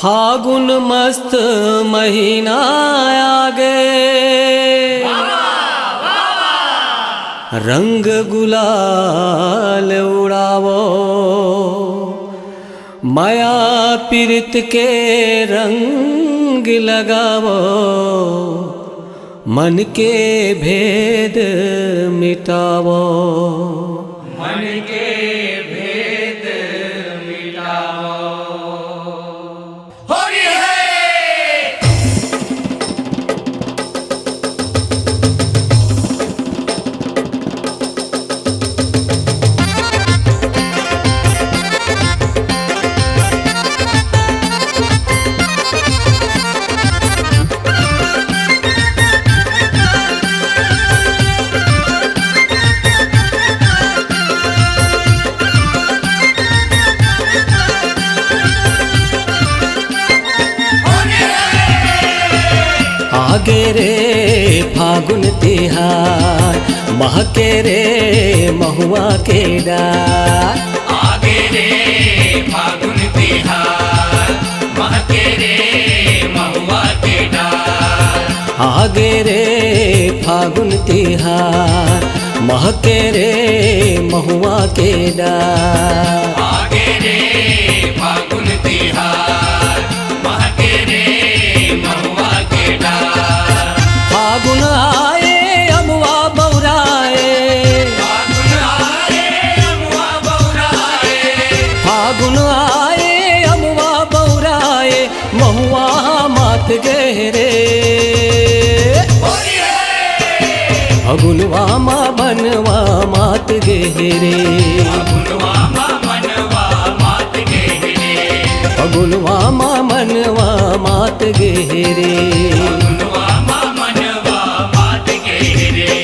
फागुन मस्त महीना आ गए, रंग गुलाल उड़ावो, माया पीरित के रंग लगावो, मन के भेद मिटावो, मन के भेद मिटावो। होली है। आगे रे फागुन तिहार, महके रे महुआ के डार। आगे रे फागुन तिहार, महके रे महुआ के डार। आगे रे फागुन तिहार, महके रे महुआ के डार। आगे रे फागुन तिहार, महके रे महुआ के डार। फागुन आए अमुआ बौराए, फागुन आए अमुआ बौराए, फागुन आए अमुआ बौराए, महुआ मात गहरे। होली है। फगुनवा माँ बनवा मात गहरे, फगुनवा मा मनवा मात गेहरे, फगुनवा माँ मनवा मात गहरे। फगुनवा मा मनवा मात गेहरे।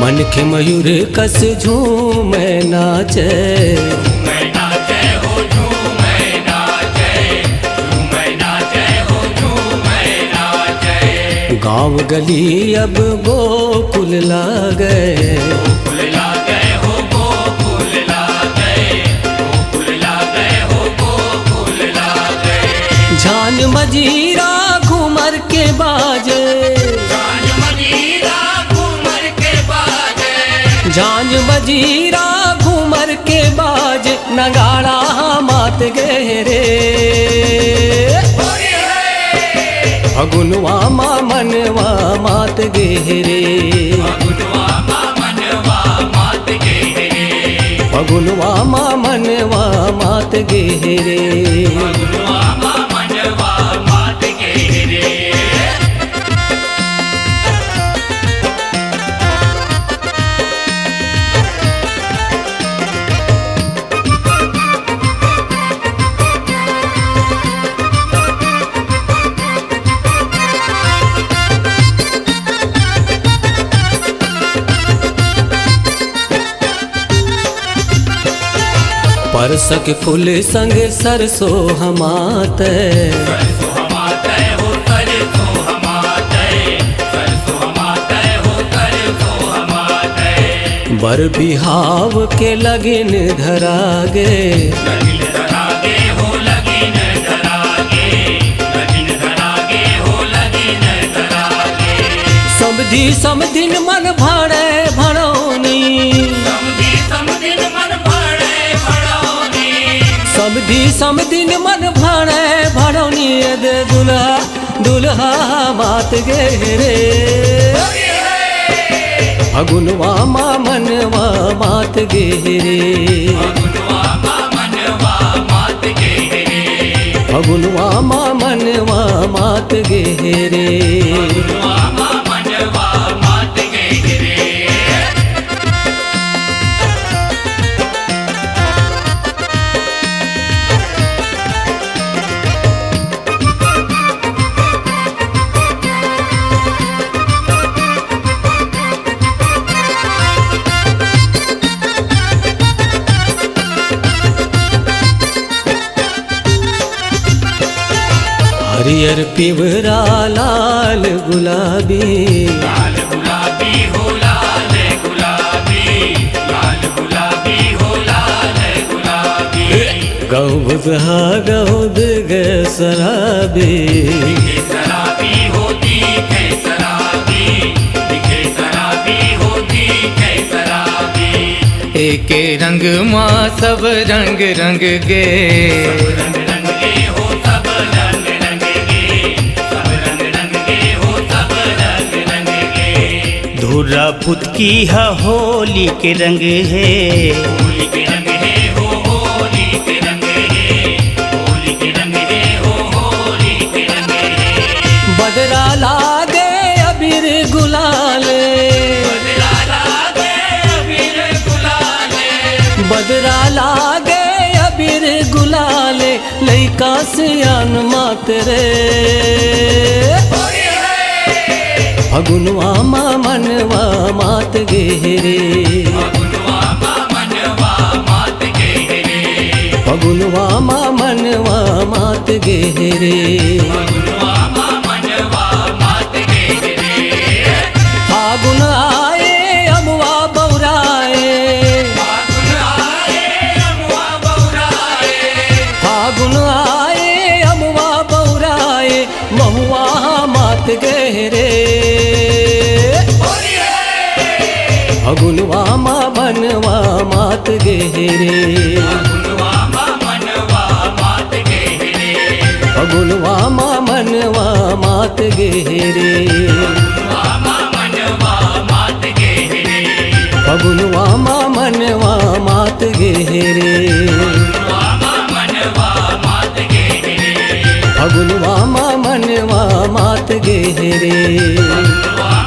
मन के मयूर कस झूमे नाचे, झूमै नाचे हो झूमै नाचे, झूमै नाचे हो झूमै नाचे। गाँव गली अब गोकुल लागे, गोकुल लागे हो गोकुल लागे, गोकुल लागे हो गोकुल लागे। झान मजीरा घूमर के बाजे, झांझ मजीरा घूमर के बाजे, झांझ मजीरा घूमर के बाज, नगाड़ा मात गहरे। होली है। फगुनवा माँ मनवा मात गहरे, फगुनवा मा मनवा मात गेहरे, फगुनवा माँ मनवा मात गहरे। फगुनवा मा मनवा मात गेहरे। परसक फूल संग सरसों हमाते, सरसों हमाते हो सरसों हमाते, सरसों हमाते हो सरसों हमाते। बर बिहाव के लगिन धरागे, लगिन धरागे हो लगिन धरागे, लगिन धरागे हो लगिन धरागे। समधी समधिन मन भाड़े भड़ौनी, समधी समदिन मन भाड़े भड़ौनी, समधी समधिन मन भाड़े भड़ौनी। दे दुल्हा दुल्हा मात गहरे, होली है। फगुनवा माँ मनवा मात गहरे, फगुनवा मा मनवा मात गेहरे, फगुनवा माँ मनवा मात गहरे। फगुनवा मा मनवा मात गेहरे। पियर पिवरा लाल गुलाबी, लाल गुलाबी हो लाल गुलाबी, लाल गुलाबी हो लाल गुलाबी। गौद हा गौद ग सराबी, दिखे शराबी हो दिखे शराबी, दिखे शराबी हो दिखे शराबी। एक रंग माँ सब रंग रंग गे, रंग रंग के हो सब रंग रंग के, सब रंग रंग के हो सब रंग रंग के। धुरा फुदकी हा होली के रंग है, होली के रंग है हो होली के रंग है, होली के रंग है हो होली के रंग है। बदरा लागे अबीर गुलाले, बदला लागे अबीर गुलाले, बदरा लागे अबीर गुलाले, लइका सियान मात रे। होली है फगुनवा मा मनवा मात गेरे, फगुनवा मा मनवा मात के रे, फगुनवा मा मनवा मात गेरे। फगुनवा मा मनवा मात के रे। फागुन आए अमुआ बौराए, फागुन आए अमुआ बौराए, फागुन आए अमुआ बौराए, महुआ मात गेरे। होली है फगुनवा मा मनवा मात गेरे, फगुनवा मा मनवा मात के रे, फगुनवा मा मनवा मात गेरे, फगुनवा मा मनवा मात के रे, फगुनवा मा मनवा मात गेरे, फगुनवा मा मनवा मात के रे, फगुनवा मा मनवा मात गेरे। फगुनवा